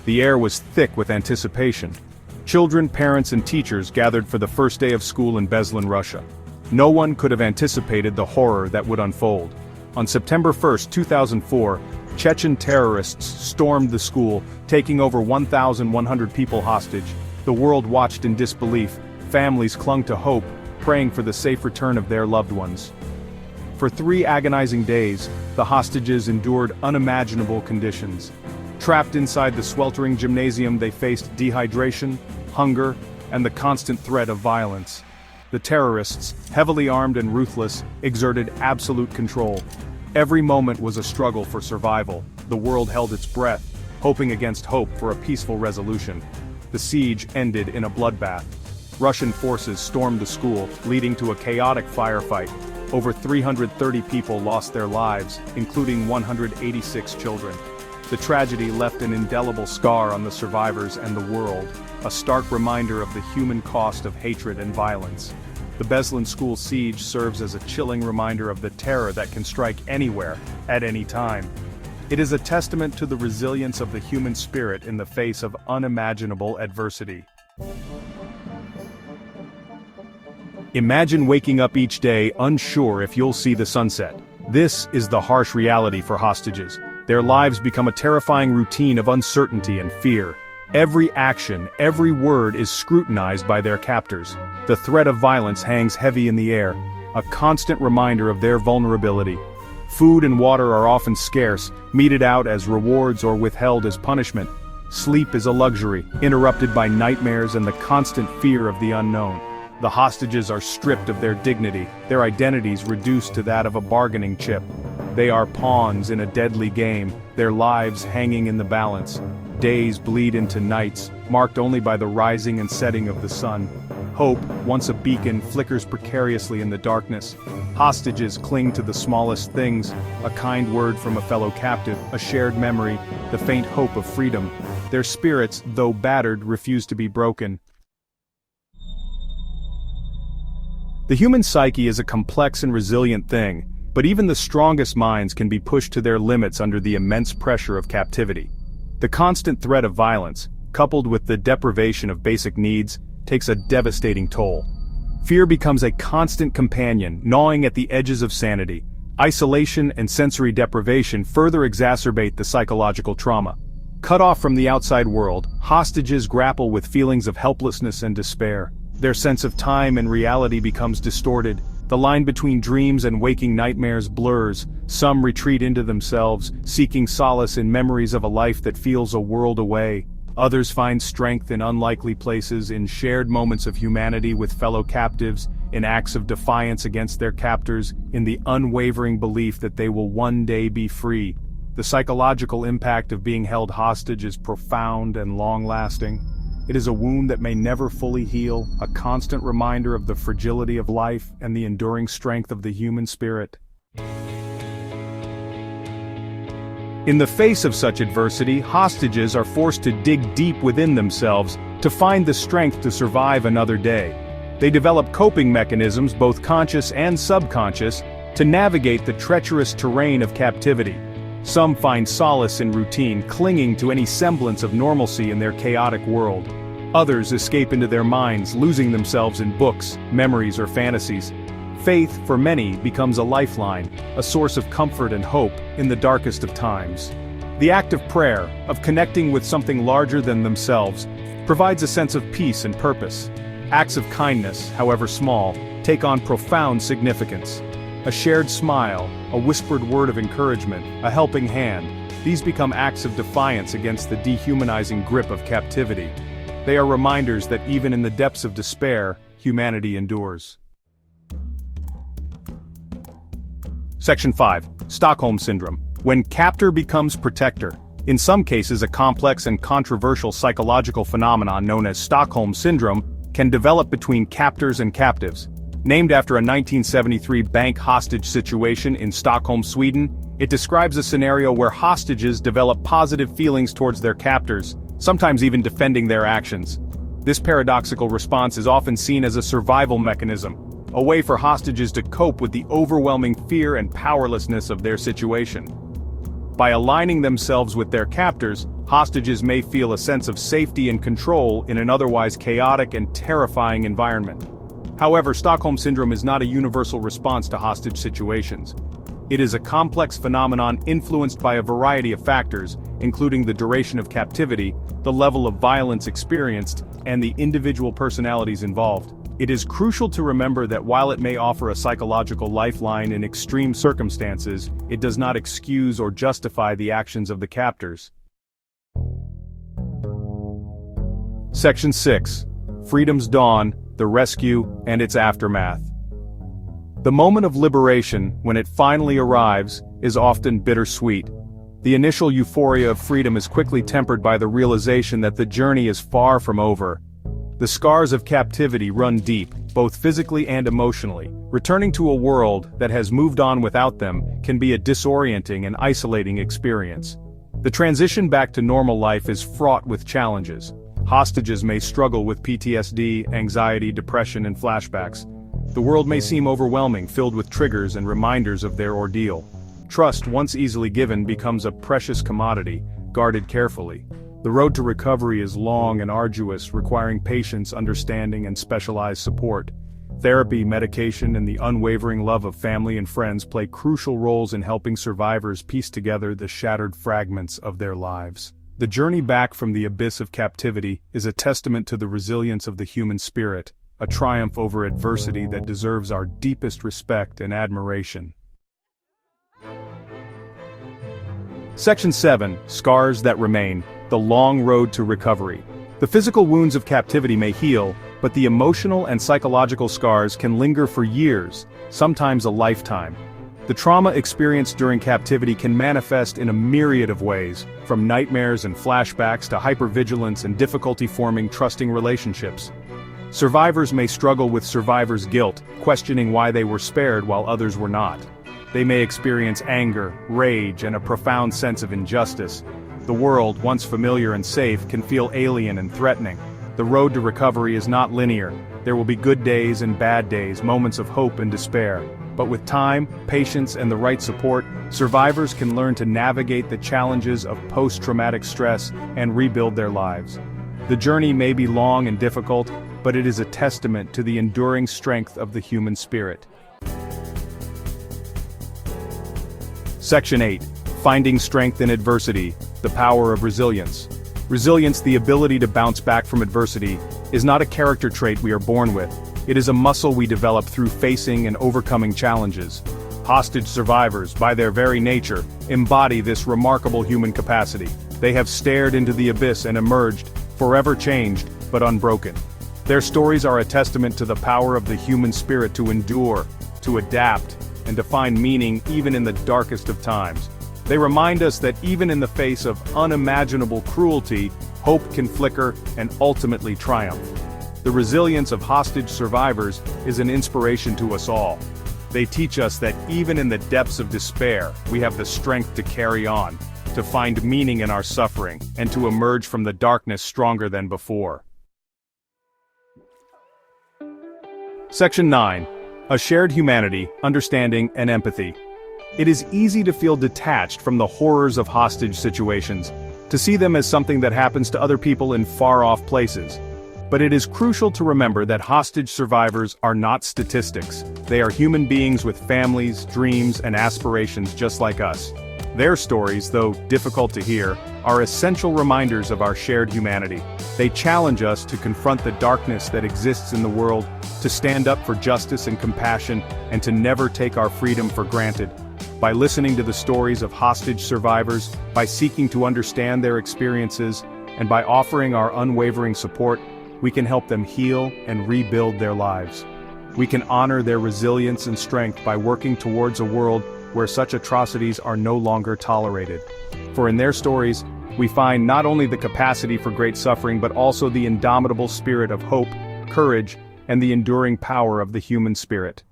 The air was thick with anticipation. Children, parents, and teachers gathered for the first day of school in Beslan, Russia. No one could have anticipated the horror that would unfold. On September 1, 2004, Chechen terrorists stormed the school, taking over 1,100 people hostage. The world watched in disbelief. Families clung to hope, praying for the safe return of their loved ones. For 3 agonizing days, the hostages endured unimaginable conditions. Trapped inside the sweltering gymnasium, they faced dehydration, hunger, and the constant threat of violence. The terrorists, heavily armed and ruthless, exerted absolute control. Every moment was a struggle for survival. The world held its breath, hoping against hope for a peaceful resolution. The siege ended in a bloodbath. Russian forces stormed the school, leading to a chaotic firefight. Over 330 people lost their lives, including 186 children. The tragedy left an indelible scar on the survivors and the world, a stark reminder of the human cost of hatred and violence. The Beslan school siege serves as a chilling reminder of the terror that can strike anywhere, at any time. It is a testament to the resilience of the human spirit in the face of unimaginable adversity. Imagine waking up each day unsure if you'll see the sunset. This is the harsh reality for hostages. Their lives become a terrifying routine of uncertainty and fear. Every action, every word is scrutinized by their captors. The threat of violence hangs heavy in the air, a constant reminder of their vulnerability. Food and water are often scarce, meted out as rewards or withheld as punishment. Sleep is a luxury, interrupted by nightmares and the constant fear of the unknown. The hostages are stripped of their dignity, their identities reduced to that of a bargaining chip. They are pawns in a deadly game, their lives hanging in the balance. Days bleed into nights, marked only by the rising and setting of the sun. Hope, once a beacon, flickers precariously in the darkness. Hostages cling to the smallest things, a kind word from a fellow captive, a shared memory, the faint hope of freedom. Their spirits, though battered, refuse to be broken. The human psyche is a complex and resilient thing, but even the strongest minds can be pushed to their limits under the immense pressure of captivity. The constant threat of violence, coupled with the deprivation of basic needs, takes a devastating toll. Fear becomes a constant companion, gnawing at the edges of sanity. Isolation and sensory deprivation further exacerbate the psychological trauma. Cut off from the outside world, hostages grapple with feelings of helplessness and despair. Their sense of time and reality becomes distorted. The line between dreams and waking nightmares blurs. Some retreat into themselves, seeking solace in memories of a life that feels a world away. Others find strength in unlikely places, in shared moments of humanity with fellow captives, in acts of defiance against their captors, in the unwavering belief that they will one day be free. The psychological impact of being held hostage is profound and long-lasting. It is a wound that may never fully heal, a constant reminder of the fragility of life and the enduring strength of the human spirit. In the face of such adversity, hostages are forced to dig deep within themselves to find the strength to survive another day. They develop coping mechanisms, both conscious and subconscious, to navigate the treacherous terrain of captivity. Some find solace in routine, clinging to any semblance of normalcy in their chaotic world. Others escape into their minds, losing themselves in books, memories, or fantasies. Faith, for many, becomes a lifeline, a source of comfort and hope in the darkest of times. The act of prayer, of connecting with something larger than themselves, provides a sense of peace and purpose. Acts of kindness, however small, take on profound significance. A shared smile, a whispered word of encouragement, a helping hand, these become acts of defiance against the dehumanizing grip of captivity. They are reminders that even in the depths of despair, humanity endures. Section 5. Stockholm Syndrome. When captor becomes protector. In some cases, a complex and controversial psychological phenomenon known as Stockholm Syndrome can develop between captors and captives. Named after a 1973 bank hostage situation in Stockholm, Sweden, it describes a scenario where hostages develop positive feelings towards their captors, sometimes even defending their actions. This paradoxical response is often seen as a survival mechanism, a way for hostages to cope with the overwhelming fear and powerlessness of their situation. By aligning themselves with their captors, hostages may feel a sense of safety and control in an otherwise chaotic and terrifying environment. However, Stockholm Syndrome is not a universal response to hostage situations. It is a complex phenomenon influenced by a variety of factors, including the duration of captivity, the level of violence experienced, and the individual personalities involved. It is crucial to remember that while it may offer a psychological lifeline in extreme circumstances, it does not excuse or justify the actions of the captors. Section 6. Freedom's Dawn, the Rescue, and its Aftermath. The moment of liberation, when it finally arrives, is often bittersweet. The initial euphoria of freedom is quickly tempered by the realization that the journey is far from over. The scars of captivity run deep, both physically and emotionally. Returning to a world that has moved on without them can be a disorienting and isolating experience. The transition back to normal life is fraught with challenges. Hostages may struggle with PTSD, anxiety, depression, and flashbacks. The world may seem overwhelming, filled with triggers and reminders of their ordeal. Trust, once easily given, becomes a precious commodity, guarded carefully. The road to recovery is long and arduous, requiring patience, understanding, and specialized support. Therapy, medication, and the unwavering love of family and friends play crucial roles in helping survivors piece together the shattered fragments of their lives. The journey back from the abyss of captivity is a testament to the resilience of the human spirit, a triumph over adversity that deserves our deepest respect and admiration. Section 7. Scars that Remain, the Long Road to Recovery. The physical wounds of captivity may heal, but the emotional and psychological scars can linger for years, sometimes a lifetime. The trauma experienced during captivity can manifest in a myriad of ways, from nightmares and flashbacks to hypervigilance and difficulty forming trusting relationships. Survivors may struggle with survivor's guilt, questioning why they were spared while others were not. They may experience anger, rage, and a profound sense of injustice. The world, once familiar and safe, can feel alien and threatening. The road to recovery is not linear. There will be good days and bad days, moments of hope and despair. But with time, patience, and the right support, survivors can learn to navigate the challenges of post-traumatic stress and rebuild their lives. The journey may be long and difficult, but it is a testament to the enduring strength of the human spirit. Section 8. Finding Strength in Adversity, the Power of Resilience. Resilience, the ability to bounce back from adversity, is not a character trait we are born with. It is a muscle we develop through facing and overcoming challenges. Hostage survivors, by their very nature, embody this remarkable human capacity. They have stared into the abyss and emerged, forever changed, but unbroken. Their stories are a testament to the power of the human spirit to endure, to adapt, and to find meaning even in the darkest of times. They remind us that even in the face of unimaginable cruelty, hope can flicker and ultimately triumph. The resilience of hostage survivors is an inspiration to us all. They teach us that even in the depths of despair, we have the strength to carry on, to find meaning in our suffering, and to emerge from the darkness stronger than before. Section 9. A Shared Humanity, Understanding, and Empathy. It is easy to feel detached from the horrors of hostage situations, to see them as something that happens to other people in far-off places. But it is crucial to remember that hostage survivors are not statistics. They are human beings with families, dreams, and aspirations just like us. Their stories, though difficult to hear, are essential reminders of our shared humanity. They challenge us to confront the darkness that exists in the world, to stand up for justice and compassion, and to never take our freedom for granted. By listening to the stories of hostage survivors, by seeking to understand their experiences, and by offering our unwavering support, we can help them heal and rebuild their lives. We can honor their resilience and strength by working towards a world where such atrocities are no longer tolerated. For in their stories, we find not only the capacity for great suffering but also the indomitable spirit of hope, courage, and the enduring power of the human spirit.